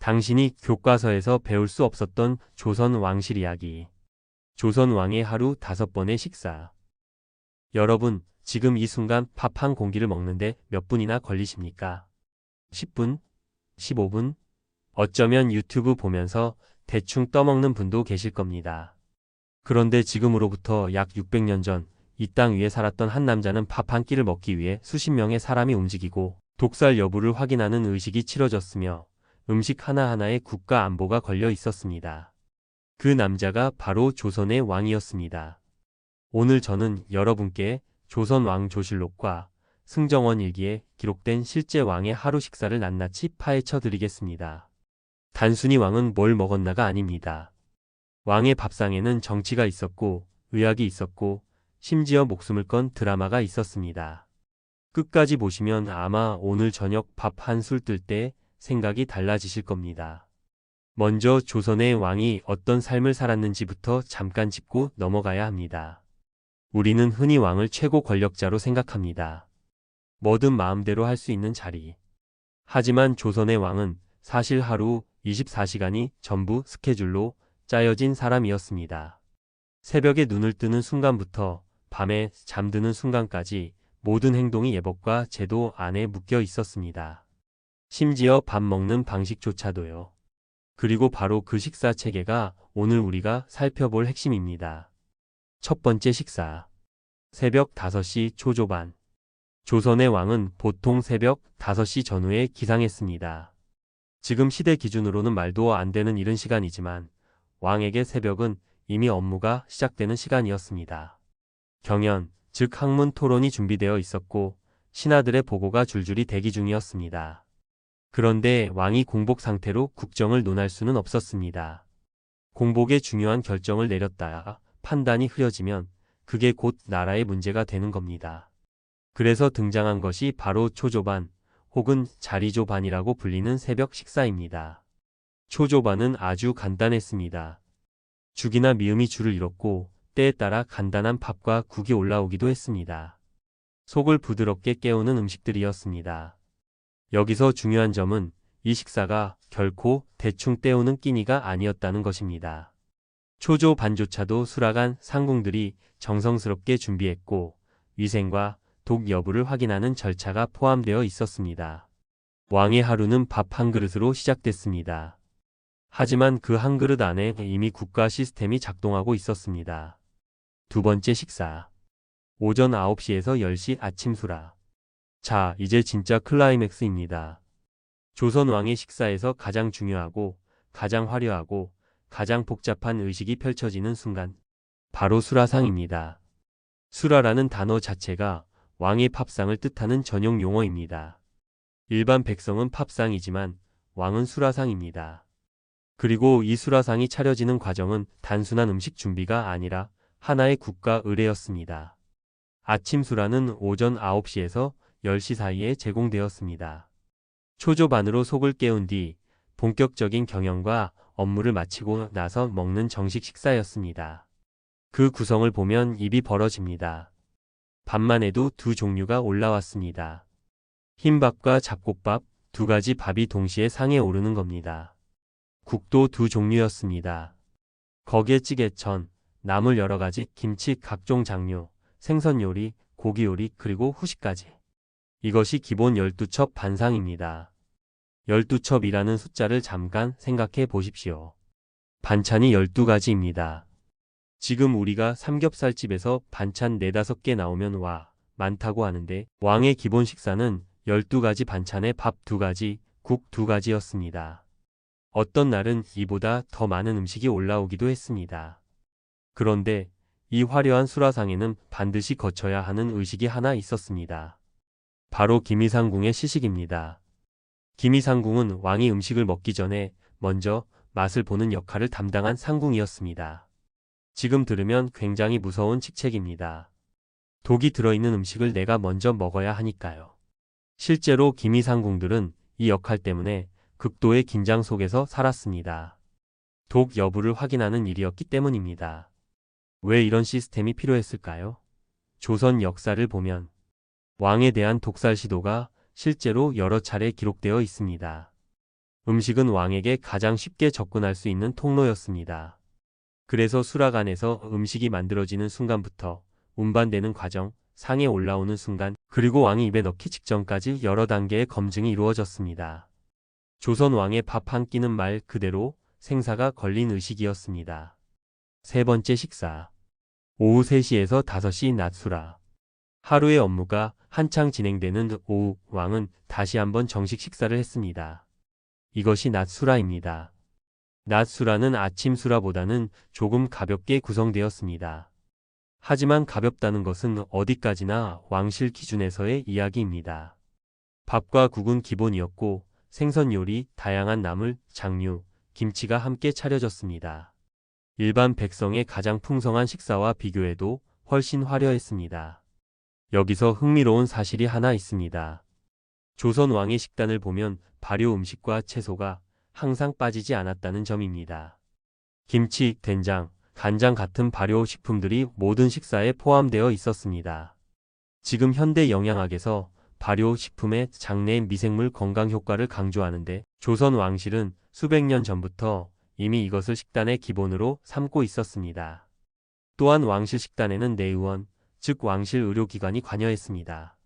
당신이 교과서에서 배울 수 없었던 조선 왕실 이야기. 조선 왕의 하루 5번의 식사. 여러분, 지금 이 순간 밥 한 공기를 먹는데 몇 분이나 걸리십니까? 10분? 15분? 어쩌면 유튜브 보면서 대충 떠먹는 분도 계실 겁니다. 그런데 지금으로부터 약 600년 전 이 땅 위에 살았던 한 남자는 밥 한 끼를 먹기 위해 수십 명의 사람이 움직이고 독살 여부를 확인하는 의식이 치러졌으며 음식 하나하나에 국가 안보가 걸려 있었습니다. 그 남자가 바로 조선의 왕이었습니다. 오늘 저는 여러분께 조선 왕 조실록과 승정원 일기에 기록된 실제 왕의 하루 식사를 낱낱이 파헤쳐 드리겠습니다. 단순히 왕은 뭘 먹었나가 아닙니다. 왕의 밥상에는 정치가 있었고 의학이 있었고 심지어 목숨을 건 드라마가 있었습니다. 끝까지 보시면 아마 오늘 저녁 밥 한 술 뜰 때 생각이 달라지실 겁니다. 먼저 조선의 왕이 어떤 삶을 살았는지부터 잠깐 짚고 넘어가야 합니다. 우리는 흔히 왕을 최고 권력자로 생각합니다. 뭐든 마음대로 할 수 있는 자리. 하지만 조선의 왕은 사실 하루 24시간이 전부 스케줄로 짜여진 사람이었습니다. 새벽에 눈을 뜨는 순간부터 밤에 잠드는 순간까지 모든 행동이 예법과 제도 안에 묶여 있었습니다. 심지어 밥 먹는 방식조차도요. 그리고 바로 그 식사 체계가 오늘 우리가 살펴볼 핵심입니다. 첫 번째 식사. 새벽 5시 초조반. 조선의 왕은 보통 새벽 5시 전후에 기상했습니다. 지금 시대 기준으로는 말도 안 되는 이른 시간이지만 왕에게 새벽은 이미 업무가 시작되는 시간이었습니다. 경연, 즉 학문 토론이 준비되어 있었고 신하들의 보고가 줄줄이 대기 중이었습니다. 그런데 왕이 공복 상태로 국정을 논할 수는 없었습니다. 공복에 중요한 결정을 내렸다 판단이 흐려지면 그게 곧 나라의 문제가 되는 겁니다. 그래서 등장한 것이 바로 초조반 혹은 자리조반이라고 불리는 새벽 식사입니다. 초조반은 아주 간단했습니다. 죽이나 미음이 줄을 이뤘고 때에 따라 간단한 밥과 국이 올라오기도 했습니다. 속을 부드럽게 깨우는 음식들이었습니다. 여기서 중요한 점은 이 식사가 결코 대충 때우는 끼니가 아니었다는 것입니다. 초조 반조차도 수락한 상궁들이 정성스럽게 준비했고 위생과 독 여부를 확인하는 절차가 포함되어 있었습니다. 왕의 하루는 밥 한 그릇으로 시작됐습니다. 하지만 그 한 그릇 안에 이미 국가 시스템이 작동하고 있었습니다. 두 번째 식사. 오전 9시에서 10시 아침 수라. 자, 이제 진짜 클라이맥스입니다. 조선 왕의 식사에서 가장 중요하고 가장 화려하고 가장 복잡한 의식이 펼쳐지는 순간. 바로 수라상입니다. 수라라는 단어 자체가 왕의 팝상을 뜻하는 전용 용어입니다. 일반 백성은 팝상이지만 왕은 수라상입니다. 그리고 이 수라상이 차려지는 과정은 단순한 음식 준비가 아니라 하나의 국가 의례였습니다. 아침 수라는 오전 9시에서 10시 사이에 제공되었습니다. 초조반으로 속을 깨운 뒤 본격적인 경영과 업무를 마치고 나서 먹는 정식 식사였습니다. 그 구성을 보면 입이 벌어집니다. 밥만 해도 두 종류가 올라왔습니다. 흰밥과 잡곡밥, 두 가지 밥이 동시에 상에 오르는 겁니다. 국도 두 종류였습니다. 거기에 찌개천, 나물 여러 가지, 김치 각종 장류, 생선 요리, 고기 요리, 그리고 후식까지. 이것이 기본 12첩 반상입니다. 12첩이라는 숫자를 잠깐 생각해 보십시오. 반찬이 12가지입니다. 지금 우리가 삼겹살집에서 반찬 4-5개 나오면 와, 많다고 하는데 왕의 기본 식사는 12가지 반찬에 밥 2가지, 국 2가지였습니다. 어떤 날은 이보다 더 많은 음식이 올라오기도 했습니다. 그런데 이 화려한 수라상에는 반드시 거쳐야 하는 의식이 하나 있었습니다. 바로 기미상궁의 시식입니다. 기미상궁은 왕이 음식을 먹기 전에 먼저 맛을 보는 역할을 담당한 상궁이었습니다. 지금 들으면 굉장히 무서운 직책입니다. 독이 들어있는 음식을 내가 먼저 먹어야 하니까요. 실제로 기미상궁들은 이 역할 때문에 극도의 긴장 속에서 살았습니다. 독 여부를 확인하는 일이었기 때문입니다. 왜 이런 시스템이 필요했을까요? 조선 역사를 보면 왕에 대한 독살 시도가 실제로 여러 차례 기록되어 있습니다. 음식은 왕에게 가장 쉽게 접근할 수 있는 통로였습니다. 그래서 수락 안에서 음식이 만들어지는 순간부터 운반되는 과정, 상에 올라오는 순간, 그리고 왕이 입에 넣기 직전까지 여러 단계의 검증이 이루어졌습니다. 조선 왕의 밥 한 끼는 말 그대로 생사가 걸린 의식이었습니다. 세 번째 식사. 오후 3시에서 5시 낮수라. 하루의 업무가 한창 진행되는 오후, 왕은 다시 한번 정식 식사를 했습니다. 이것이 낮수라입니다. 낮수라는 아침 수라보다는 조금 가볍게 구성되었습니다. 하지만 가볍다는 것은 어디까지나 왕실 기준에서의 이야기입니다. 밥과 국은 기본이었고 생선 요리, 다양한 나물, 장류, 김치가 함께 차려졌습니다. 일반 백성의 가장 풍성한 식사와 비교해도 훨씬 화려했습니다. 여기서 흥미로운 사실이 하나 있습니다. 조선 왕의 식단을 보면 발효 음식과 채소가 항상 빠지지 않았다는 점입니다. 김치, 된장, 간장 같은 발효 식품들이 모든 식사에 포함되어 있었습니다. 지금 현대 영양학에서 발효 식품의 장내 미생물 건강 효과를 강조하는데 조선 왕실은 수백 년 전부터 이미 이것을 식단의 기본으로 삼고 있었습니다. 또한 왕실 식단에는 내의원, 즉 왕실 의료기관이 관여했습니다.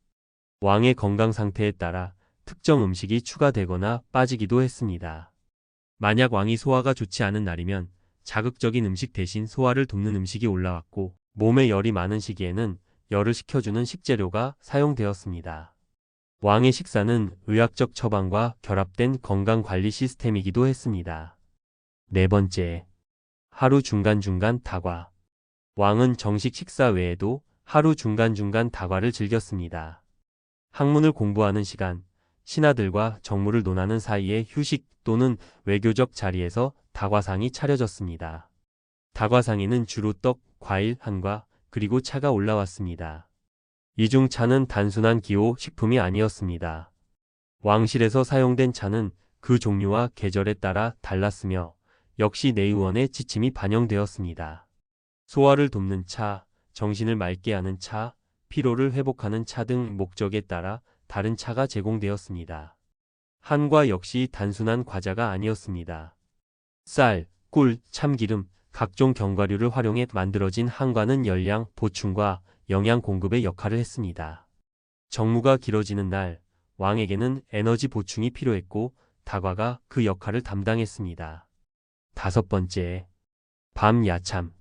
왕의 건강 상태에 따라 특정 음식이 추가되거나 빠지기도 했습니다. 만약 왕이 소화가 좋지 않은 날이면 자극적인 음식 대신 소화를 돕는 음식이 올라왔고 몸에 열이 많은 시기에는 열을 식혀주는 식재료가 사용되었습니다. 왕의 식사는 의학적 처방과 결합된 건강관리 시스템이기도 했습니다. 네 번째, 하루 중간중간 다과. 왕은 정식 식사 외에도 하루 중간중간 다과를 즐겼습니다. 학문을 공부하는 시간, 신하들과 정무를 논하는 사이에 휴식 또는 외교적 자리에서 다과상이 차려졌습니다. 다과상에는 주로 떡, 과일, 한과, 그리고 차가 올라왔습니다. 이 중 차는 단순한 기호 식품이 아니었습니다. 왕실에서 사용된 차는 그 종류와 계절에 따라 달랐으며 역시 내의원의 지침이 반영되었습니다. 소화를 돕는 차, 정신을 맑게 하는 차, 피로를 회복하는 차 등 목적에 따라 다른 차가 제공되었습니다. 한과 역시 단순한 과자가 아니었습니다. 쌀, 꿀, 참기름, 각종 견과류를 활용해 만들어진 한과는 열량 보충과 영양 공급의 역할을 했습니다. 정무가 길어지는 날, 왕에게는 에너지 보충이 필요했고 다과가 그 역할을 담당했습니다. 다섯 번째, 밤 야참.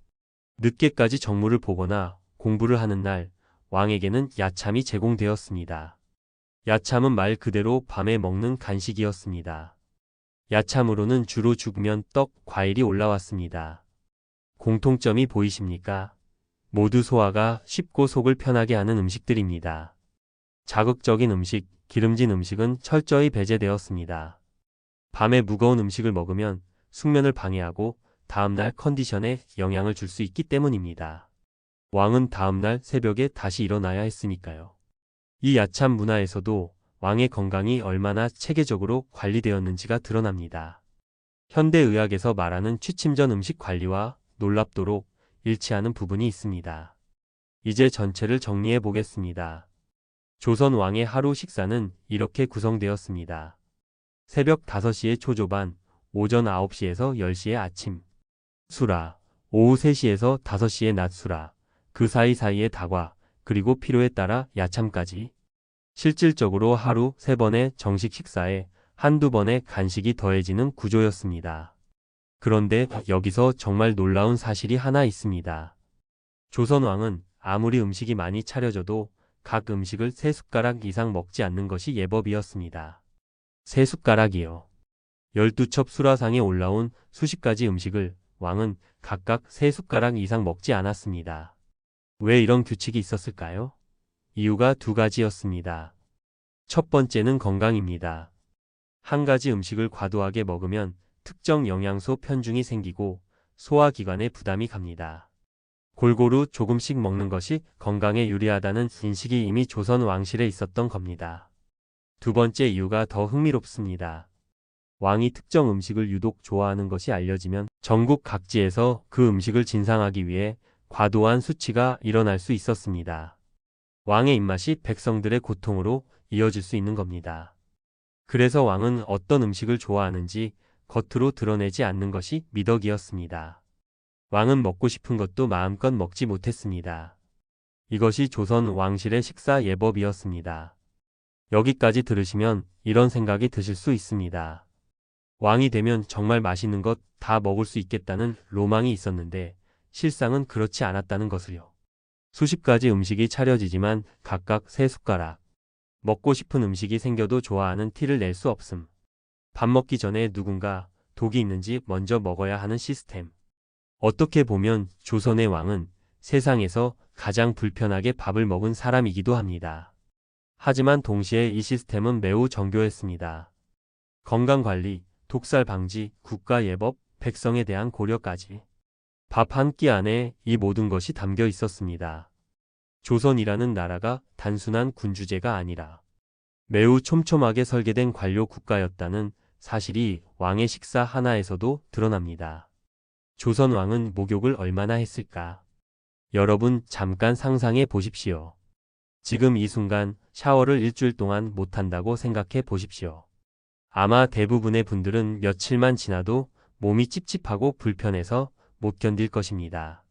늦게까지 정무를 보거나 공부를 하는 날, 왕에게는 야참이 제공되었습니다. 야참은 말 그대로 밤에 먹는 간식이었습니다. 야참으로는 주로 죽면, 떡, 과일이 올라왔습니다. 공통점이 보이십니까? 모두 소화가 쉽고 속을 편하게 하는 음식들입니다. 자극적인 음식, 기름진 음식은 철저히 배제되었습니다. 밤에 무거운 음식을 먹으면 숙면을 방해하고 다음날 컨디션에 영향을 줄 수 있기 때문입니다. 왕은 다음날 새벽에 다시 일어나야 했으니까요. 이 야참 문화에서도 왕의 건강이 얼마나 체계적으로 관리되었는지가 드러납니다. 현대의학에서 말하는 취침 전 음식 관리와 놀랍도록 일치하는 부분이 있습니다. 이제 전체를 정리해 보겠습니다. 조선 왕의 하루 식사는 이렇게 구성되었습니다. 새벽 5시에 초조반, 오전 9시에서 10시에 아침 수라, 오후 3시에서 5시에 낮수라, 그 사이사이에 다과, 그리고 필요에 따라 야참까지. 실질적으로 하루 3번의 정식 식사에 한두 번의 간식이 더해지는 구조였습니다. 그런데 여기서 정말 놀라운 사실이 하나 있습니다. 조선왕은 아무리 음식이 많이 차려져도 각 음식을 3숟가락 이상 먹지 않는 것이 예법이었습니다. 3숟가락이요. 12첩 수라상에 올라온 수십 가지 음식을 왕은 각각 3숟가락 이상 먹지 않았습니다. 왜 이런 규칙이 있었을까요? 이유가 두 가지였습니다. 첫 번째는 건강입니다. 한 가지 음식을 과도하게 먹으면 특정 영양소 편중이 생기고 소화기관에 부담이 갑니다. 골고루 조금씩 먹는 것이 건강에 유리하다는 인식이 이미 조선 왕실에 있었던 겁니다. 두 번째 이유가 더 흥미롭습니다. 왕이 특정 음식을 유독 좋아하는 것이 알려지면 전국 각지에서 그 음식을 진상하기 위해 과도한 수치가 일어날 수 있었습니다. 왕의 입맛이 백성들의 고통으로 이어질 수 있는 겁니다. 그래서 왕은 어떤 음식을 좋아하는지 겉으로 드러내지 않는 것이 미덕이었습니다. 왕은 먹고 싶은 것도 마음껏 먹지 못했습니다. 이것이 조선 왕실의 식사 예법이었습니다. 여기까지 들으시면 이런 생각이 드실 수 있습니다. 왕이 되면 정말 맛있는 것 다 먹을 수 있겠다는 로망이 있었는데 실상은 그렇지 않았다는 것을요. 수십 가지 음식이 차려지지만 각각 세 숟가락. 먹고 싶은 음식이 생겨도 좋아하는 티를 낼 수 없음. 밥 먹기 전에 누군가 독이 있는지 먼저 먹어야 하는 시스템. 어떻게 보면 조선의 왕은 세상에서 가장 불편하게 밥을 먹은 사람이기도 합니다. 하지만 동시에 이 시스템은 매우 정교했습니다. 건강관리, 독살 방지, 국가예법, 백성에 대한 고려까지. 밥 한 끼 안에 이 모든 것이 담겨 있었습니다. 조선이라는 나라가 단순한 군주제가 아니라 매우 촘촘하게 설계된 관료 국가였다는 사실이 왕의 식사 하나에서도 드러납니다. 조선 왕은 목욕을 얼마나 했을까? 여러분 잠깐 상상해 보십시오. 지금 이 순간 샤워를 일주일 동안 못한다고 생각해 보십시오. 아마 대부분의 분들은 며칠만 지나도 몸이 찝찝하고 불편해서 못 견딜 것입니다.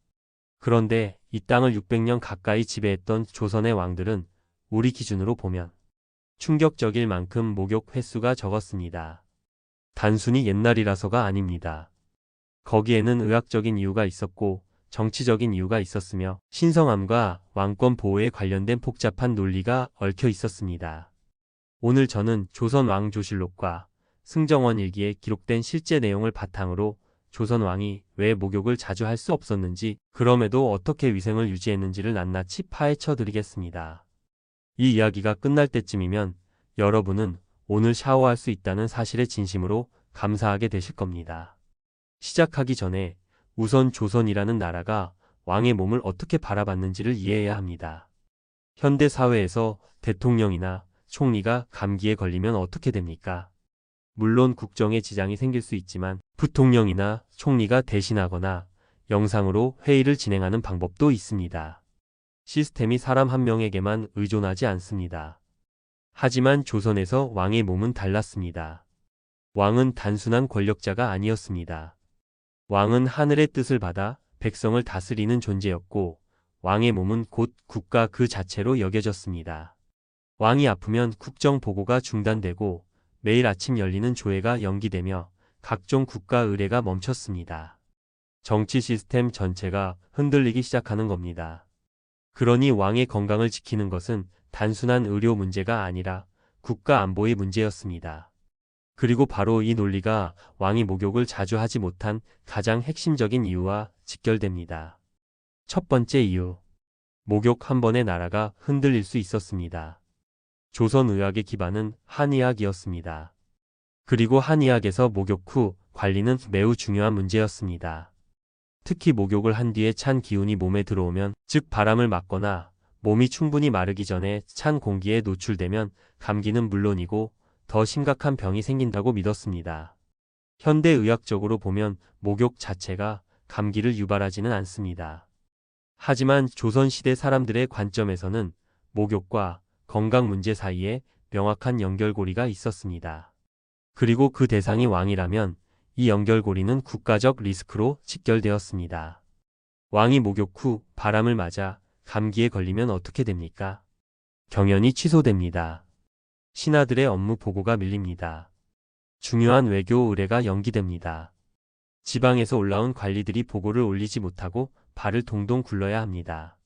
그런데 이 땅을 600년 가까이 지배했던 조선의 왕들은 우리 기준으로 보면 충격적일 만큼 목욕 횟수가 적었습니다. 단순히 옛날이라서가 아닙니다. 거기에는 의학적인 이유가 있었고 정치적인 이유가 있었으며 신성함과 왕권 보호에 관련된 복잡한 논리가 얽혀 있었습니다. 오늘 저는 조선 왕조실록과 승정원 일기에 기록된 실제 내용을 바탕으로 조선 왕이 왜 목욕을 자주 할 수 없었는지 그럼에도 어떻게 위생을 유지했는지를 낱낱이 파헤쳐 드리겠습니다. 이 이야기가 끝날 때쯤이면 여러분은 오늘 샤워할 수 있다는 사실에 진심으로 감사하게 되실 겁니다. 시작하기 전에 우선 조선이라는 나라가 왕의 몸을 어떻게 바라봤는지를 이해해야 합니다. 현대 사회에서 대통령이나 총리가 감기에 걸리면 어떻게 됩니까? 물론 국정에 지장이 생길 수 있지만 부통령이나 총리가 대신하거나 영상으로 회의를 진행하는 방법도 있습니다. 시스템이 사람 한 명에게만 의존하지 않습니다. 하지만 조선에서 왕의 몸은 달랐습니다. 왕은 단순한 권력자가 아니었습니다. 왕은 하늘의 뜻을 받아 백성을 다스리는 존재였고 왕의 몸은 곧 국가 그 자체로 여겨졌습니다. 왕이 아프면 국정 보고가 중단되고 매일 아침 열리는 조회가 연기되며 각종 국가 의례가 멈췄습니다. 정치 시스템 전체가 흔들리기 시작하는 겁니다. 그러니 왕의 건강을 지키는 것은 단순한 의료 문제가 아니라 국가 안보의 문제였습니다. 그리고 바로 이 논리가 왕이 목욕을 자주 하지 못한 가장 핵심적인 이유와 직결됩니다. 첫 번째 이유. 목욕 한 번에 나라가 흔들릴 수 있었습니다. 조선 의학의 기반은 한의학이었습니다. 그리고 한의학에서 목욕 후 관리는 매우 중요한 문제였습니다. 특히 목욕을 한 뒤에 찬 기운이 몸에 들어오면, 즉 바람을 맞거나 몸이 충분히 마르기 전에 찬 공기에 노출되면 감기는 물론이고 더 심각한 병이 생긴다고 믿었습니다. 현대 의학적으로 보면 목욕 자체가 감기를 유발하지는 않습니다. 하지만 조선시대 사람들의 관점에서는 목욕과 건강 문제 사이에 명확한 연결고리가 있었습니다. 그리고 그 대상이 왕이라면 이 연결고리는 국가적 리스크로 직결되었습니다. 왕이 목욕 후 바람을 맞아 감기에 걸리면 어떻게 됩니까? 경연이 취소됩니다. 신하들의 업무 보고가 밀립니다. 중요한 외교 의뢰가 연기됩니다. 지방에서 올라온 관리들이 보고를 올리지 못하고 발을 동동 굴러야 합니다.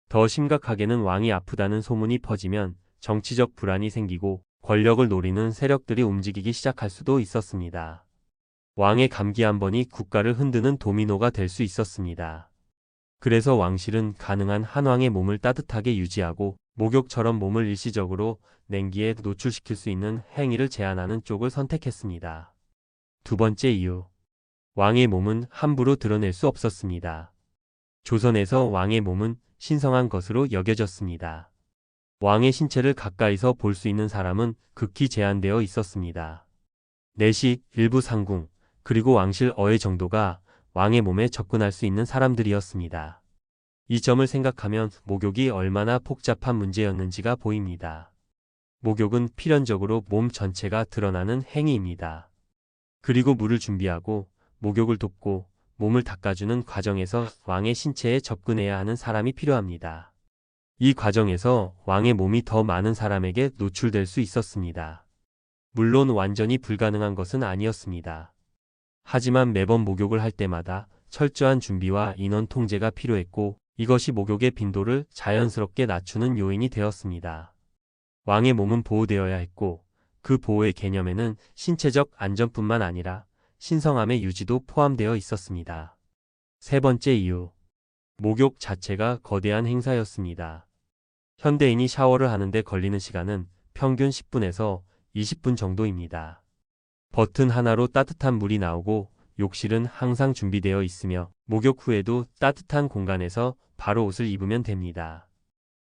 더 심각하게는 왕이 아프다는 소문이 퍼지면 정치적 불안이 생기고 권력을 노리는 세력들이 움직이기 시작할 수도 있었습니다. 왕의 감기 한 번이 국가를 흔드는 도미노가 될 수 있었습니다. 그래서 왕실은 가능한 한 왕의 몸을 따뜻하게 유지하고 목욕처럼 몸을 일시적으로 냉기에 노출시킬 수 있는 행위를 제한하는 쪽을 선택했습니다. 두 번째 이유. 왕의 몸은 함부로 드러낼 수 없었습니다. 조선에서 왕의 몸은 신성한 것으로 여겨졌습니다. 왕의 신체를 가까이서 볼 수 있는 사람은 극히 제한되어 있었습니다. 내시, 일부 상궁, 그리고 왕실 어의 정도가 왕의 몸에 접근할 수 있는 사람들이었습니다. 이 점을 생각하면 목욕이 얼마나 복잡한 문제였는지가 보입니다. 목욕은 필연적으로 몸 전체가 드러나는 행위입니다. 그리고 물을 준비하고 목욕을 돕고 몸을 닦아주는 과정에서 왕의 신체에 접근해야 하는 사람이 필요합니다. 이 과정에서 왕의 몸이 더 많은 사람에게 노출될 수 있었습니다. 물론 완전히 불가능한 것은 아니었습니다. 하지만 매번 목욕을 할 때마다 철저한 준비와 인원 통제가 필요했고 이것이 목욕의 빈도를 자연스럽게 낮추는 요인이 되었습니다. 왕의 몸은 보호되어야 했고 그 보호의 개념에는 신체적 안전뿐만 아니라 신성함의 유지도 포함되어 있었습니다. 세 번째 이유. 목욕 자체가 거대한 행사였습니다. 현대인이 샤워를 하는데 걸리는 시간은 평균 10분에서 20분 정도입니다. 버튼 하나로 따뜻한 물이 나오고 욕실은 항상 준비되어 있으며 목욕 후에도 따뜻한 공간에서 바로 옷을 입으면 됩니다.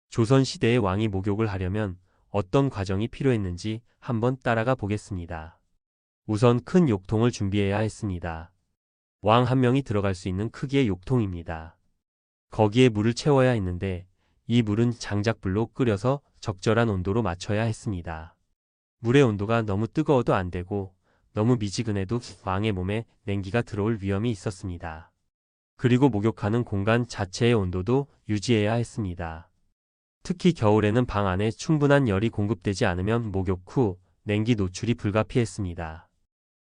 조선시대의 왕이 목욕을 하려면 어떤 과정이 필요했는지 한번 따라가 보겠습니다. 우선 큰 욕통을 준비해야 했습니다. 왕 한 명이 들어갈 수 있는 크기의 욕통입니다. 거기에 물을 채워야 했는데 이 물은 장작불로 끓여서 적절한 온도로 맞춰야 했습니다. 물의 온도가 너무 뜨거워도 안 되고 너무 미지근해도 왕의 몸에 냉기가 들어올 위험이 있었습니다. 그리고 목욕하는 공간 자체의 온도도 유지해야 했습니다. 특히 겨울에는 방 안에 충분한 열이 공급되지 않으면 목욕 후 냉기 노출이 불가피했습니다.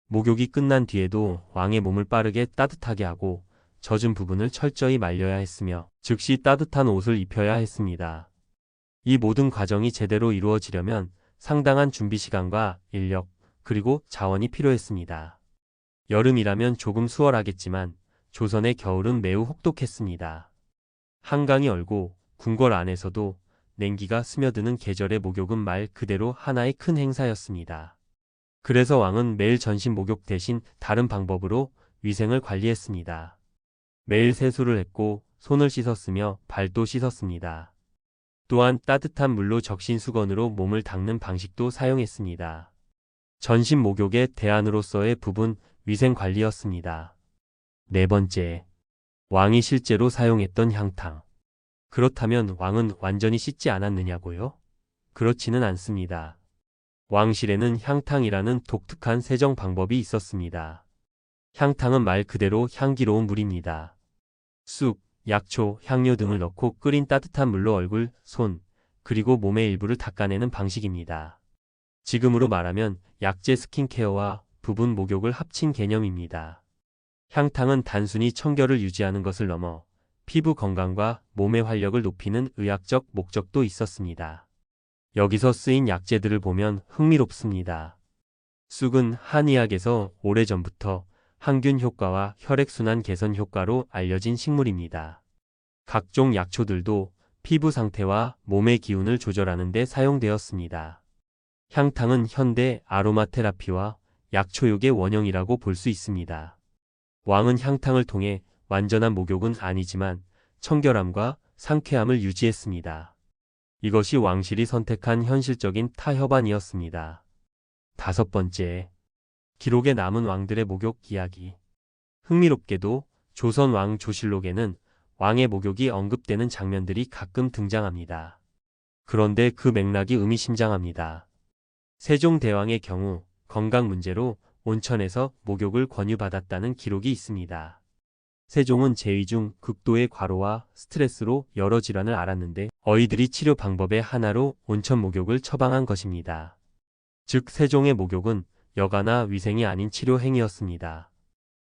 목욕이 끝난 뒤에도 왕의 몸을 빠르게 따뜻하게 하고 젖은 부분을 철저히 말려야 했으며 즉시 따뜻한 옷을 입혀야 했습니다. 이 모든 과정이 제대로 이루어지려면 상당한 준비 시간과 인력, 그리고 자원이 필요했습니다. 여름이라면 조금 수월하겠지만 조선의 겨울은 매우 혹독했습니다. 한강이 얼고 궁궐 안에서도 냉기가 스며드는 계절의 목욕은 말 그대로 하나의 큰 행사였습니다. 그래서 왕은 매일 전신 목욕 대신 다른 방법으로 위생을 관리했습니다. 매일 세수를 했고 손을 씻었으며 발도 씻었습니다. 또한 따뜻한 물로 적신 수건으로 몸을 닦는 방식도 사용했습니다. 전신 목욕의 대안으로서의 부분 위생 관리였습니다. 네 번째, 왕이 실제로 사용했던 향탕. 그렇다면 왕은 완전히 씻지 않았느냐고요? 그렇지는 않습니다. 왕실에는 향탕이라는 독특한 세정 방법이 있었습니다. 향탕은 말 그대로 향기로운 물입니다. 쑥, 약초, 향료 등을 넣고 끓인 따뜻한 물로 얼굴, 손, 그리고 몸의 일부를 닦아내는 방식입니다. 지금으로 말하면 약재 스킨케어와 부분 목욕을 합친 개념입니다. 향탕은 단순히 청결을 유지하는 것을 넘어 피부 건강과 몸의 활력을 높이는 의학적 목적도 있었습니다. 여기서 쓰인 약재들을 보면 흥미롭습니다. 쑥은 한의학에서 오래전부터 항균 효과와 혈액순환 개선 효과로 알려진 식물입니다. 각종 약초들도 피부 상태와 몸의 기운을 조절하는 데 사용되었습니다. 향탕은 현대 아로마 테라피와 약초욕의 원형이라고 볼 수 있습니다. 왕은 향탕을 통해 완전한 목욕은 아니지만 청결함과 상쾌함을 유지했습니다. 이것이 왕실이 선택한 현실적인 타협안이었습니다. 다섯 번째, 기록에 남은 왕들의 목욕 이야기. 흥미롭게도 조선 왕 조실록에는 왕의 목욕이 언급되는 장면들이 가끔 등장합니다. 그런데 그 맥락이 의미심장합니다. 세종대왕의 경우 건강 문제로 온천에서 목욕을 권유받았다는 기록이 있습니다. 세종은 재위 중 극도의 과로와 스트레스로 여러 질환을 앓았는데 어이들이 치료 방법의 하나로 온천 목욕을 처방한 것입니다. 즉 세종의 목욕은 여가나 위생이 아닌 치료 행위였습니다.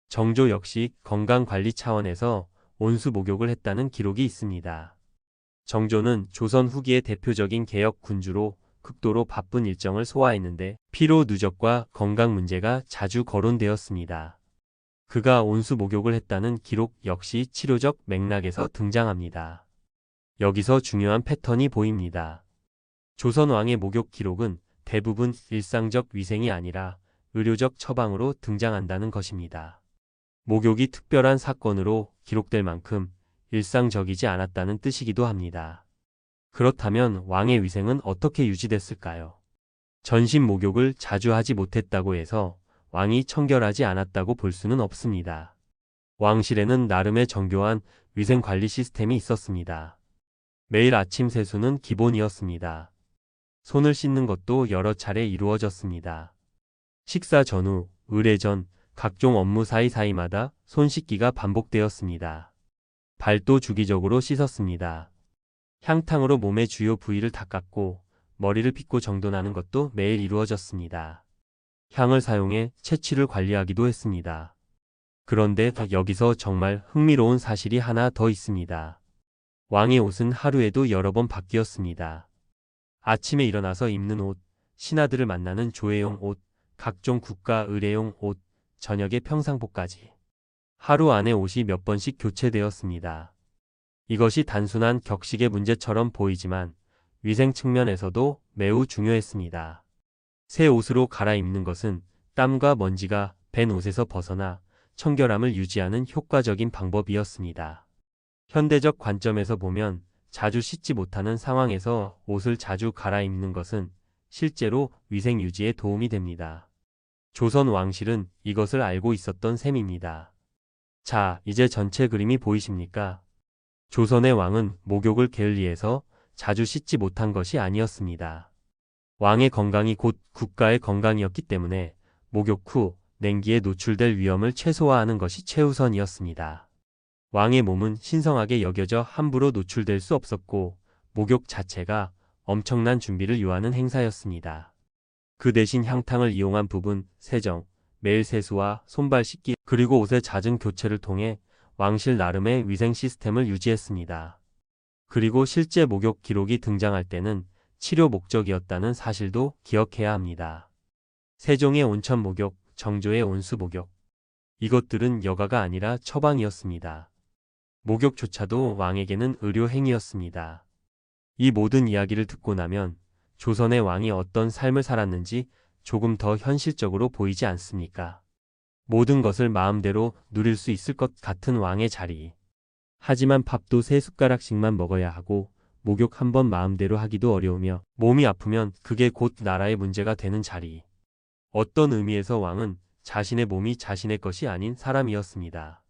정조 역시 건강관리 차원에서 온수 목욕을 했다는 기록이 있습니다. 정조는 조선 후기의 대표적인 개혁 군주로 극도로 바쁜 일정을 소화했는데 피로 누적과 건강 문제가 자주 거론되었습니다. 그가 온수 목욕을 했다는 기록 역시 치료적 맥락에서 등장합니다. 여기서 중요한 패턴이 보입니다. 조선 왕의 목욕 기록은 대부분 일상적 위생이 아니라 의료적 처방으로 등장한다는 것입니다. 목욕이 특별한 사건으로 기록될 만큼 일상적이지 않았다는 뜻이기도 합니다. 그렇다면 왕의 위생은 어떻게 유지됐을까요? 전신 목욕을 자주 하지 못했다고 해서 왕이 청결하지 않았다고 볼 수는 없습니다. 왕실에는 나름의 정교한 위생관리 시스템이 있었습니다. 매일 아침 세수는 기본이었습니다. 손을 씻는 것도 여러 차례 이루어졌습니다. 식사 전후, 의례 전, 각종 업무 사이사이마다 손 씻기가 반복되었습니다. 발도 주기적으로 씻었습니다. 향탕으로 몸의 주요 부위를 닦았고 머리를 빗고 정돈하는 것도 매일 이루어졌습니다. 향을 사용해 채취를 관리하기도 했습니다. 그런데 여기서 정말 흥미로운 사실이 하나 더 있습니다. 왕의 옷은 하루에도 여러 번 바뀌었습니다. 아침에 일어나서 입는 옷, 신하들을 만나는 조회용 옷, 각종 국가 의례용 옷, 저녁에 평상복까지. 하루 안에 옷이 몇 번씩 교체되었습니다. 이것이 단순한 격식의 문제처럼 보이지만 위생 측면에서도 매우 중요했습니다. 새 옷으로 갈아입는 것은 땀과 먼지가 밴 옷에서 벗어나 청결함을 유지하는 효과적인 방법이었습니다. 현대적 관점에서 보면 자주 씻지 못하는 상황에서 옷을 자주 갈아입는 것은 실제로 위생 유지에 도움이 됩니다. 조선 왕실은 이것을 알고 있었던 셈입니다. 자, 이제 전체 그림이 보이십니까? 조선의 왕은 목욕을 게을리해서 자주 씻지 못한 것이 아니었습니다. 왕의 건강이 곧 국가의 건강이었기 때문에 목욕 후 냉기에 노출될 위험을 최소화하는 것이 최우선이었습니다. 왕의 몸은 신성하게 여겨져 함부로 노출될 수 없었고 목욕 자체가 엄청난 준비를 요하는 행사였습니다. 그 대신 향탕을 이용한 부분, 세정, 매일 세수와 손발 씻기 그리고 옷의 잦은 교체를 통해 왕실 나름의 위생 시스템을 유지했습니다. 그리고 실제 목욕 기록이 등장할 때는 치료 목적이었다는 사실도 기억해야 합니다. 세종의 온천 목욕, 정조의 온수 목욕. 이것들은 여가가 아니라 처방이었습니다. 목욕조차도 왕에게는 의료 행위였습니다. 이 모든 이야기를 듣고 나면 조선의 왕이 어떤 삶을 살았는지 조금 더 현실적으로 보이지 않습니까? 모든 것을 마음대로 누릴 수 있을 것 같은 왕의 자리. 하지만 밥도 3숟가락씩만 먹어야 하고 목욕 한 번 마음대로 하기도 어려우며 몸이 아프면 그게 곧 나라의 문제가 되는 자리. 어떤 의미에서 왕은 자신의 몸이 자신의 것이 아닌 사람이었습니다.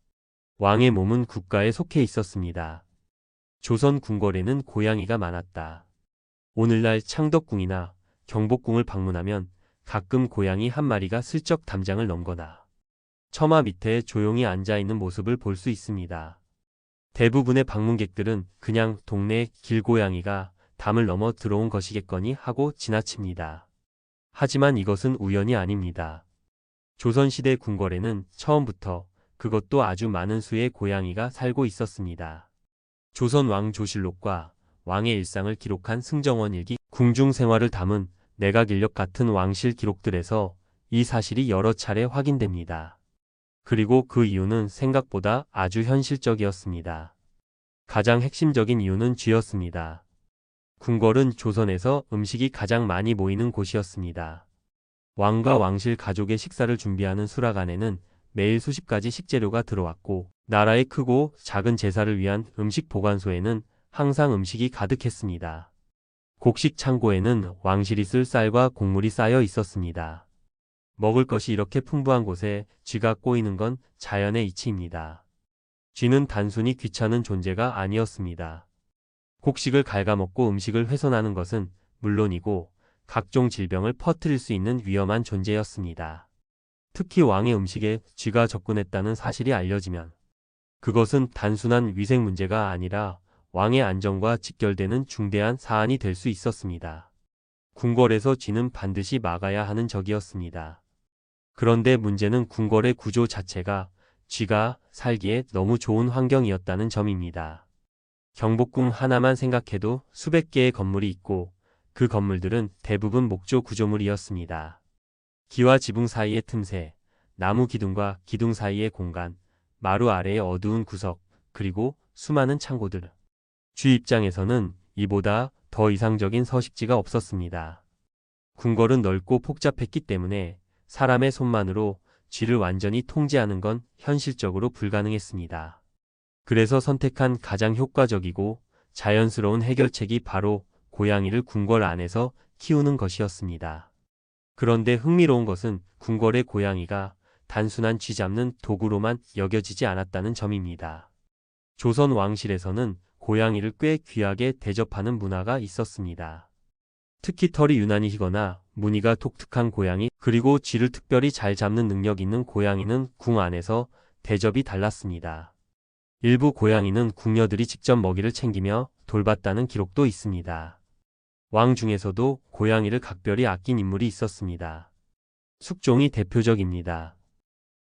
왕의 몸은 국가에 속해 있었습니다. 조선 궁궐에는 고양이가 많았다. 오늘날 창덕궁이나 경복궁을 방문하면 가끔 고양이 한 마리가 슬쩍 담장을 넘거나 처마 밑에 조용히 앉아있는 모습을 볼 수 있습니다. 대부분의 방문객들은 그냥 동네 길고양이가 담을 넘어 들어온 것이겠거니 하고 지나칩니다. 하지만 이것은 우연이 아닙니다. 조선시대 궁궐에는 처음부터 그것도 아주 많은 수의 고양이가 살고 있었습니다. 조선 왕조실록과 왕의 일상을 기록한 승정원 일기, 궁중 생활을 담은 내각인력 같은 왕실 기록들에서 이 사실이 여러 차례 확인됩니다. 그리고 그 이유는 생각보다 아주 현실적이었습니다. 가장 핵심적인 이유는 쥐였습니다. 궁궐은 조선에서 음식이 가장 많이 모이는 곳이었습니다. 왕과 왕실 가족의 식사를 준비하는 수락안에는 매일 수십 가지 식재료가 들어왔고 나라의 크고 작은 제사를 위한 음식 보관소에는 항상 음식이 가득했습니다. 곡식 창고에는 왕실이 쓸 쌀과 곡물이 쌓여 있었습니다. 먹을 것이 이렇게 풍부한 곳에 쥐가 꼬이는 건 자연의 이치입니다. 쥐는 단순히 귀찮은 존재가 아니었습니다. 곡식을 갉아먹고 음식을 훼손하는 것은 물론이고 각종 질병을 퍼뜨릴 수 있는 위험한 존재였습니다. 특히 왕의 음식에 쥐가 접근했다는 사실이 알려지면 그것은 단순한 위생 문제가 아니라 왕의 안전과 직결되는 중대한 사안이 될 수 있었습니다. 궁궐에서 쥐는 반드시 막아야 하는 적이었습니다. 그런데 문제는 궁궐의 구조 자체가 쥐가 살기에 너무 좋은 환경이었다는 점입니다. 경복궁 하나만 생각해도 수백 개의 건물이 있고 그 건물들은 대부분 목조 구조물이었습니다. 기와 지붕 사이의 틈새, 나무 기둥과 기둥 사이의 공간, 마루 아래의 어두운 구석, 그리고 수많은 창고들. 쥐 입장에서는 이보다 더 이상적인 서식지가 없었습니다. 궁궐은 넓고 복잡했기 때문에 사람의 손만으로 쥐를 완전히 통제하는 건 현실적으로 불가능했습니다. 그래서 선택한 가장 효과적이고 자연스러운 해결책이 바로 고양이를 궁궐 안에서 키우는 것이었습니다. 그런데 흥미로운 것은 궁궐의 고양이가 단순한 쥐 잡는 도구로만 여겨지지 않았다는 점입니다. 조선 왕실에서는 고양이를 꽤 귀하게 대접하는 문화가 있었습니다. 특히 털이 유난히 희거나 무늬가 독특한 고양이, 그리고 쥐를 특별히 잘 잡는 능력 있는 고양이는 궁 안에서 대접이 달랐습니다. 일부 고양이는 궁녀들이 직접 먹이를 챙기며 돌봤다는 기록도 있습니다. 왕 중에서도 고양이를 각별히 아낀 인물이 있었습니다. 숙종이 대표적입니다.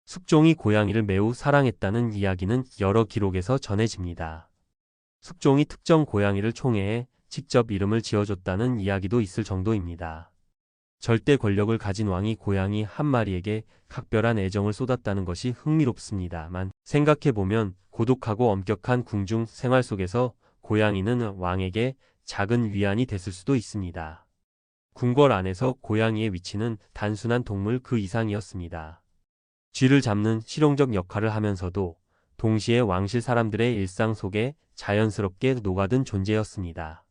숙종이 고양이를 매우 사랑했다는 이야기는 여러 기록에서 전해집니다. 숙종이 특정 고양이를 총애해 직접 이름을 지어줬다는 이야기도 있을 정도입니다. 절대 권력을 가진 왕이 고양이 한 마리에게 각별한 애정을 쏟았다는 것이 흥미롭습니다만, 생각해보면 고독하고 엄격한 궁중 생활 속에서 고양이는 왕에게 작은 위안이 됐을 수도 있습니다. 궁궐 안에서 고양이의 위치는 단순한 동물 그 이상이었습니다. 쥐를 잡는 실용적 역할을 하면서도 동시에 왕실 사람들의 일상 속에 자연스럽게 녹아든 존재였습니다.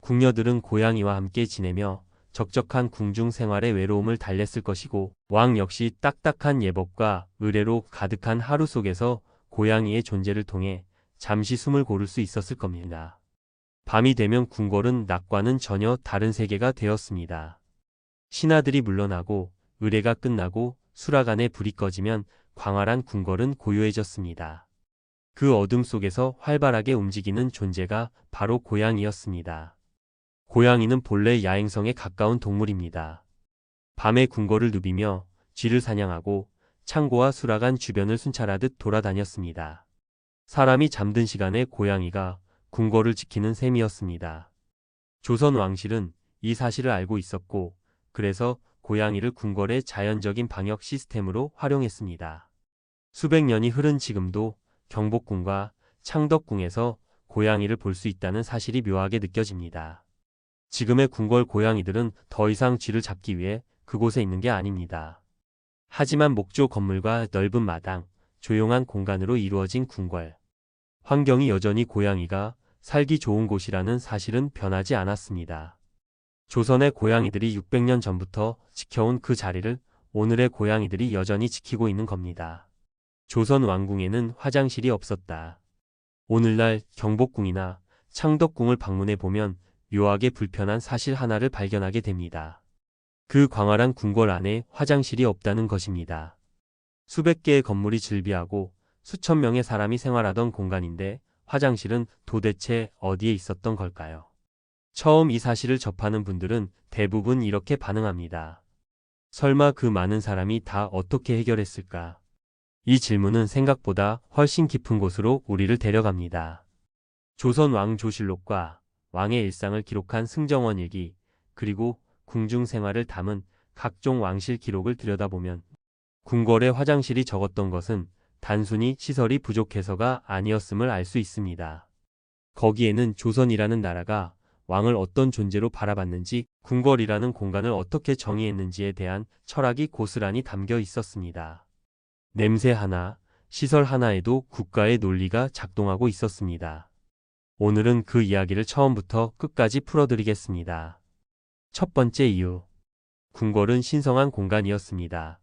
궁녀들은 고양이와 함께 지내며 적적한 궁중 생활의 외로움을 달랬을 것이고, 왕 역시 딱딱한 예법과 의례로 가득한 하루 속에서 고양이의 존재를 통해 잠시 숨을 고를 수 있었을 겁니다. 밤이 되면 궁궐은 낮과는 전혀 다른 세계가 되었습니다. 신하들이 물러나고 의례가 끝나고 수라간에 불이 꺼지면 광활한 궁궐은 고요해졌습니다. 그 어둠 속에서 활발하게 움직이는 존재가 바로 고양이였습니다. 고양이는 본래 야행성에 가까운 동물입니다. 밤에 궁궐을 누비며 쥐를 사냥하고 창고와 수라간 주변을 순찰하듯 돌아다녔습니다. 사람이 잠든 시간에 고양이가 궁궐을 지키는 셈이었습니다. 조선 왕실은 이 사실을 알고 있었고, 그래서 고양이를 궁궐의 자연적인 방역 시스템으로 활용했습니다. 수백 년이 흐른 지금도 경복궁과 창덕궁에서 고양이를 볼 수 있다는 사실이 묘하게 느껴집니다. 지금의 궁궐 고양이들은 더 이상 쥐를 잡기 위해 그곳에 있는 게 아닙니다. 하지만 목조 건물과 넓은 마당, 조용한 공간으로 이루어진 궁궐. 환경이 여전히 고양이가 살기 좋은 곳이라는 사실은 변하지 않았습니다. 조선의 고양이들이 600년 전부터 지켜온 그 자리를 오늘의 고양이들이 여전히 지키고 있는 겁니다. 조선 왕궁에는 화장실이 없었다. 오늘날 경복궁이나 창덕궁을 방문해 보면 묘하게 불편한 사실 하나를 발견하게 됩니다. 그 광활한 궁궐 안에 화장실이 없다는 것입니다. 수백 개의 건물이 즐비하고 수천 명의 사람이 생활하던 공간인데 화장실은 도대체 어디에 있었던 걸까요? 처음 이 사실을 접하는 분들은 대부분 이렇게 반응합니다. 설마 그 많은 사람이 다 어떻게 해결했을까? 이 질문은 생각보다 훨씬 깊은 곳으로 우리를 데려갑니다. 조선 왕조실록과 왕의 일상을 기록한 승정원 일기, 그리고 궁중 생활을 담은 각종 왕실 기록을 들여다보면 궁궐에 화장실이 적었던 것은 단순히 시설이 부족해서가 아니었음을 알 수 있습니다. 거기에는 조선이라는 나라가 왕을 어떤 존재로 바라봤는지, 궁궐이라는 공간을 어떻게 정의했는지에 대한 철학이 고스란히 담겨 있었습니다. 냄새 하나, 시설 하나에도 국가의 논리가 작동하고 있었습니다. 오늘은 그 이야기를 처음부터 끝까지 풀어드리겠습니다. 첫 번째 이유. 궁궐은 신성한 공간이었습니다.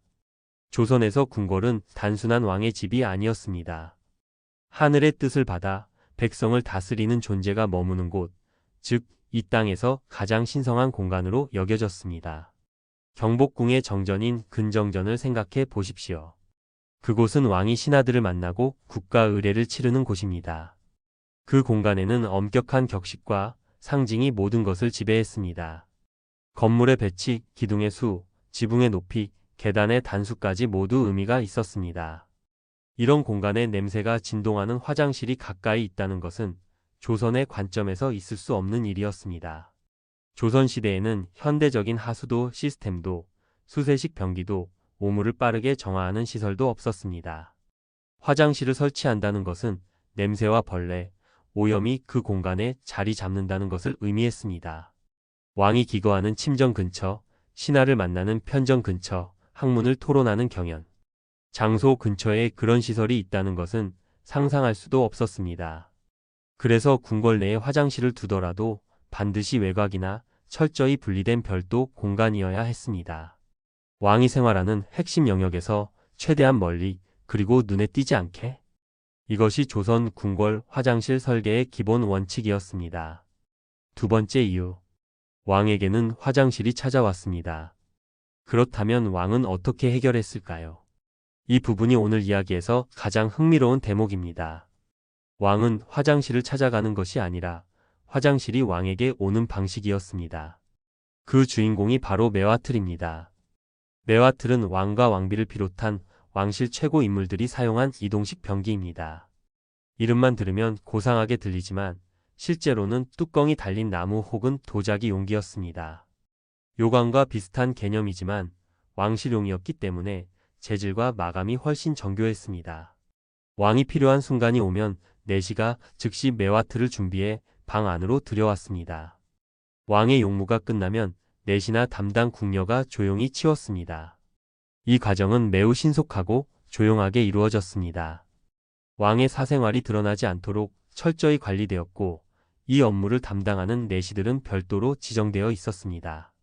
조선에서 궁궐은 단순한 왕의 집이 아니었습니다. 하늘의 뜻을 받아 백성을 다스리는 존재가 머무는 곳, 즉 이 땅에서 가장 신성한 공간으로 여겨졌습니다. 경복궁의 정전인 근정전을 생각해 보십시오. 그곳은 왕이 신하들을 만나고 국가 의례를 치르는 곳입니다. 그 공간에는 엄격한 격식과 상징이 모든 것을 지배했습니다. 건물의 배치, 기둥의 수, 지붕의 높이, 계단의 단수까지 모두 의미가 있었습니다. 이런 공간에 냄새가 진동하는 화장실이 가까이 있다는 것은 조선의 관점에서 있을 수 없는 일이었습니다. 조선시대에는 현대적인 하수도 시스템도, 수세식 변기도, 오물을 빠르게 정화하는 시설도 없었습니다. 화장실을 설치한다는 것은 냄새와 벌레, 오염이 그 공간에 자리 잡는다는 것을 의미했습니다. 왕이 기거하는 침정 근처, 신하를 만나는 편정 근처, 학문을 토론하는 경연, 장소 근처에 그런 시설이 있다는 것은 상상할 수도 없었습니다. 그래서 궁궐 내에 화장실을 두더라도 반드시 외곽이나 철저히 분리된 별도 공간이어야 했습니다. 왕이 생활하는 핵심 영역에서 최대한 멀리, 그리고 눈에 띄지 않게. 이것이 조선 궁궐 화장실 설계의 기본 원칙이었습니다. 두 번째 이유. 왕에게는 화장실이 찾아왔습니다. 그렇다면 왕은 어떻게 해결했을까요? 이 부분이 오늘 이야기에서 가장 흥미로운 대목입니다. 왕은 화장실을 찾아가는 것이 아니라 화장실이 왕에게 오는 방식이었습니다. 그 주인공이 바로 메와틀입니다. 메와틀은 왕과 왕비를 비롯한 왕실 최고 인물들이 사용한 이동식 변기입니다. 이름만 들으면 고상하게 들리지만 실제로는 뚜껑이 달린 나무 혹은 도자기 용기였습니다. 요강과 비슷한 개념이지만 왕실용이었기 때문에 재질과 마감이 훨씬 정교했습니다. 왕이 필요한 순간이 오면 내시가 즉시 메와트를 준비해 방 안으로 들여왔습니다. 왕의 용무가 끝나면 내시나 담당 궁녀가 조용히 치웠습니다. 이 과정은 매우 신속하고 조용하게 이루어졌습니다. 왕의 사생활이 드러나지 않도록 철저히 관리되었고 이 업무를 담당하는 내시들은 별도로 지정되어 있었습니다.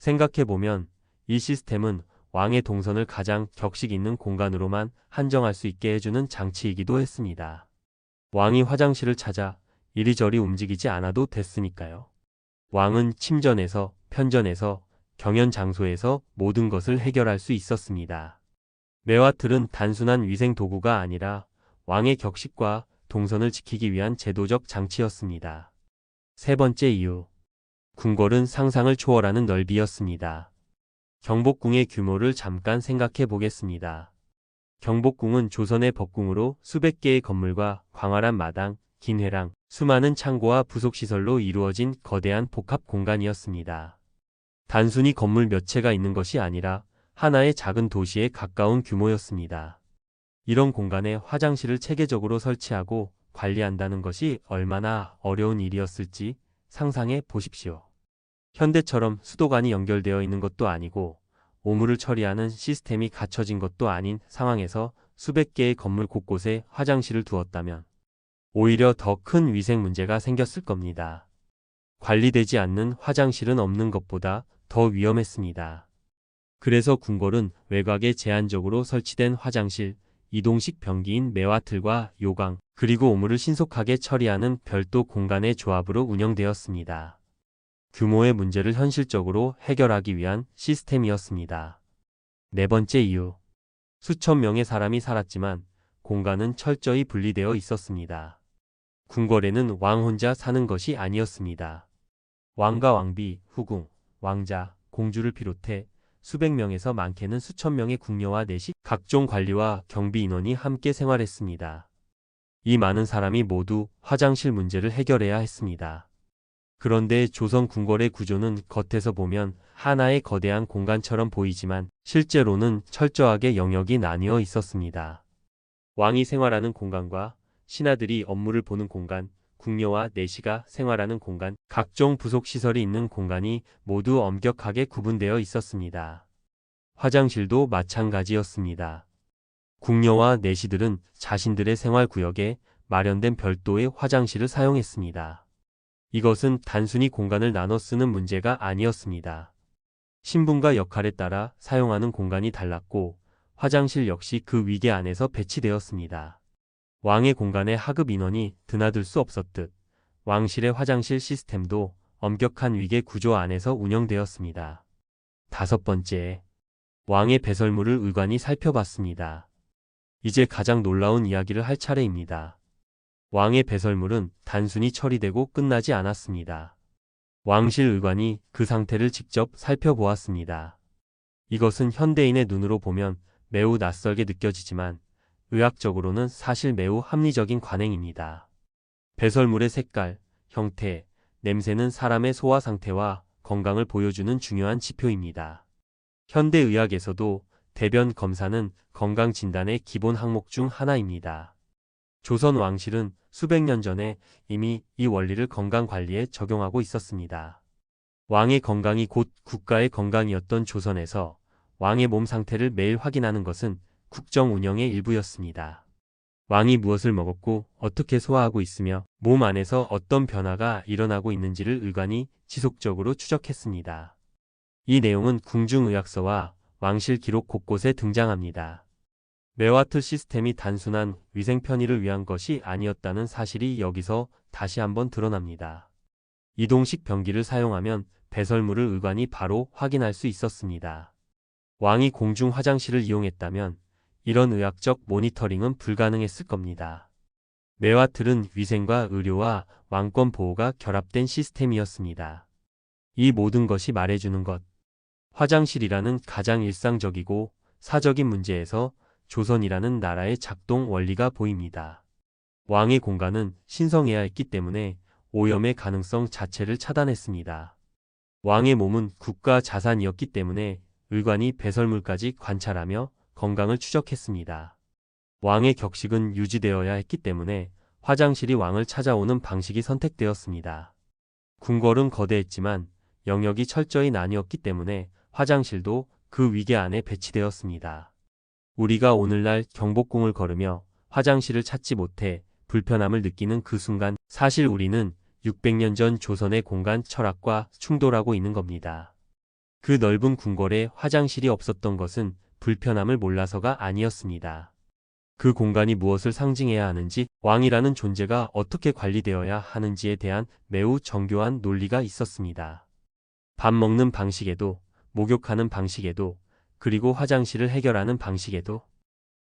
생각해보면 이 시스템은 왕의 동선을 가장 격식 있는 공간으로만 한정할 수 있게 해주는 장치이기도 했습니다. 왕이 화장실을 찾아 이리저리 움직이지 않아도 됐으니까요. 왕은 침전에서, 편전에서, 경연 장소에서 모든 것을 해결할 수 있었습니다. 메와틀은 단순한 위생 도구가 아니라 왕의 격식과 동선을 지키기 위한 제도적 장치였습니다. 세 번째 이유. 궁궐은 상상을 초월하는 넓이였습니다. 경복궁의 규모를 잠깐 생각해 보겠습니다. 경복궁은 조선의 법궁으로 수백 개의 건물과 광활한 마당, 긴 회랑, 수많은 창고와 부속시설로 이루어진 거대한 복합 공간이었습니다. 단순히 건물 몇 채가 있는 것이 아니라 하나의 작은 도시에 가까운 규모였습니다. 이런 공간에 화장실을 체계적으로 설치하고 관리한다는 것이 얼마나 어려운 일이었을지 상상해 보십시오. 현대처럼 수도관이 연결되어 있는 것도 아니고 오물을 처리하는 시스템이 갖춰진 것도 아닌 상황에서 수백 개의 건물 곳곳에 화장실을 두었다면 오히려 더 큰 위생 문제가 생겼을 겁니다. 관리되지 않는 화장실은 없는 것보다 더 위험했습니다. 그래서 궁궐은 외곽에 제한적으로 설치된 화장실, 이동식 변기인 메와틀과 요강, 그리고 오물을 신속하게 처리하는 별도 공간의 조합으로 운영되었습니다. 규모의 문제를 현실적으로 해결하기 위한 시스템이었습니다. 네 번째 이유. 수천 명의 사람이 살았지만 공간은 철저히 분리되어 있었습니다. 궁궐에는 왕 혼자 사는 것이 아니었습니다. 왕과 왕비, 후궁, 왕자, 공주를 비롯해 수백 명에서 많게는 수천 명의 궁녀와 내시, 각종 관리와 경비 인원이 함께 생활했습니다. 이 많은 사람이 모두 화장실 문제를 해결해야 했습니다. 그런데 조선 궁궐의 구조는 겉에서 보면 하나의 거대한 공간처럼 보이지만 실제로는 철저하게 영역이 나뉘어 있었습니다. 왕이 생활하는 공간과 신하들이 업무를 보는 공간, 궁녀와 내시가 생활하는 공간, 각종 부속시설이 있는 공간이 모두 엄격하게 구분되어 있었습니다. 화장실도 마찬가지였습니다. 궁녀와 내시들은 자신들의 생활구역에 마련된 별도의 화장실을 사용했습니다. 이것은 단순히 공간을 나눠 쓰는 문제가 아니었습니다. 신분과 역할에 따라 사용하는 공간이 달랐고 화장실 역시 그 위계 안에서 배치되었습니다. 왕의 공간에 하급 인원이 드나들 수 없었듯 왕실의 화장실 시스템도 엄격한 위계 구조 안에서 운영되었습니다. 다섯 번째, 왕의 배설물을 의관이 살펴봤습니다. 이제 가장 놀라운 이야기를 할 차례입니다. 왕의 배설물은 단순히 처리되고 끝나지 않았습니다. 왕실 의관이 그 상태를 직접 살펴보았습니다. 이것은 현대인의 눈으로 보면 매우 낯설게 느껴지지만 의학적으로는 사실 매우 합리적인 관행입니다. 배설물의 색깔, 형태, 냄새는 사람의 소화 상태와 건강을 보여주는 중요한 지표입니다. 현대의학에서도 대변 검사는 건강 진단의 기본 항목 중 하나입니다. 조선 왕실은 수백 년 전에 이미 이 원리를 건강 관리에 적용하고 있었습니다. 왕의 건강이 곧 국가의 건강이었던 조선에서 왕의 몸 상태를 매일 확인하는 것은 국정 운영의 일부였습니다. 왕이 무엇을 먹었고 어떻게 소화하고 있으며 몸 안에서 어떤 변화가 일어나고 있는지를 의관이 지속적으로 추적했습니다. 이 내용은 궁중의학서와 왕실 기록 곳곳에 등장합니다. 메와틀 시스템이 단순한 위생 편의를 위한 것이 아니었다는 사실이 여기서 다시 한번 드러납니다. 이동식 변기를 사용하면 배설물을 의관이 바로 확인할 수 있었습니다. 왕이 공중 화장실을 이용했다면 이런 의학적 모니터링은 불가능했을 겁니다. 매와 틀은 위생과 의료와 왕권 보호가 결합된 시스템이었습니다. 이 모든 것이 말해주는 것. 화장실이라는 가장 일상적이고 사적인 문제에서 조선이라는 나라의 작동 원리가 보입니다. 왕의 공간은 신성해야 했기 때문에 오염의 가능성 자체를 차단했습니다. 왕의 몸은 국가 자산이었기 때문에 의관이 배설물까지 관찰하며 건강을 추적했습니다. 왕의 격식은 유지되어야 했기 때문에 화장실이 왕을 찾아오는 방식이 선택되었습니다. 궁궐은 거대했지만 영역이 철저히 나뉘었기 때문에 화장실도 그 위계 안에 배치되었습니다. 우리가 오늘날 경복궁을 걸으며 화장실을 찾지 못해 불편함을 느끼는 그 순간 사실 우리는 600년 전 조선의 공간 철학과 충돌하고 있는 겁니다. 그 넓은 궁궐에 화장실이 없었던 것은 불편함을 몰라서가 아니었습니다. 그 공간이 무엇을 상징해야 하는지, 왕이라는 존재가 어떻게 관리되어야 하는지에 대한 매우 정교한 논리가 있었습니다. 밥 먹는 방식에도, 목욕하는 방식에도, 그리고 화장실을 해결하는 방식에도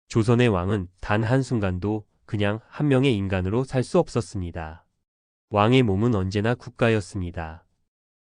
조선의 왕은 단 한순간도 그냥 한 명의 인간으로 살 수 없었습니다. 왕의 몸은 언제나 국가였습니다.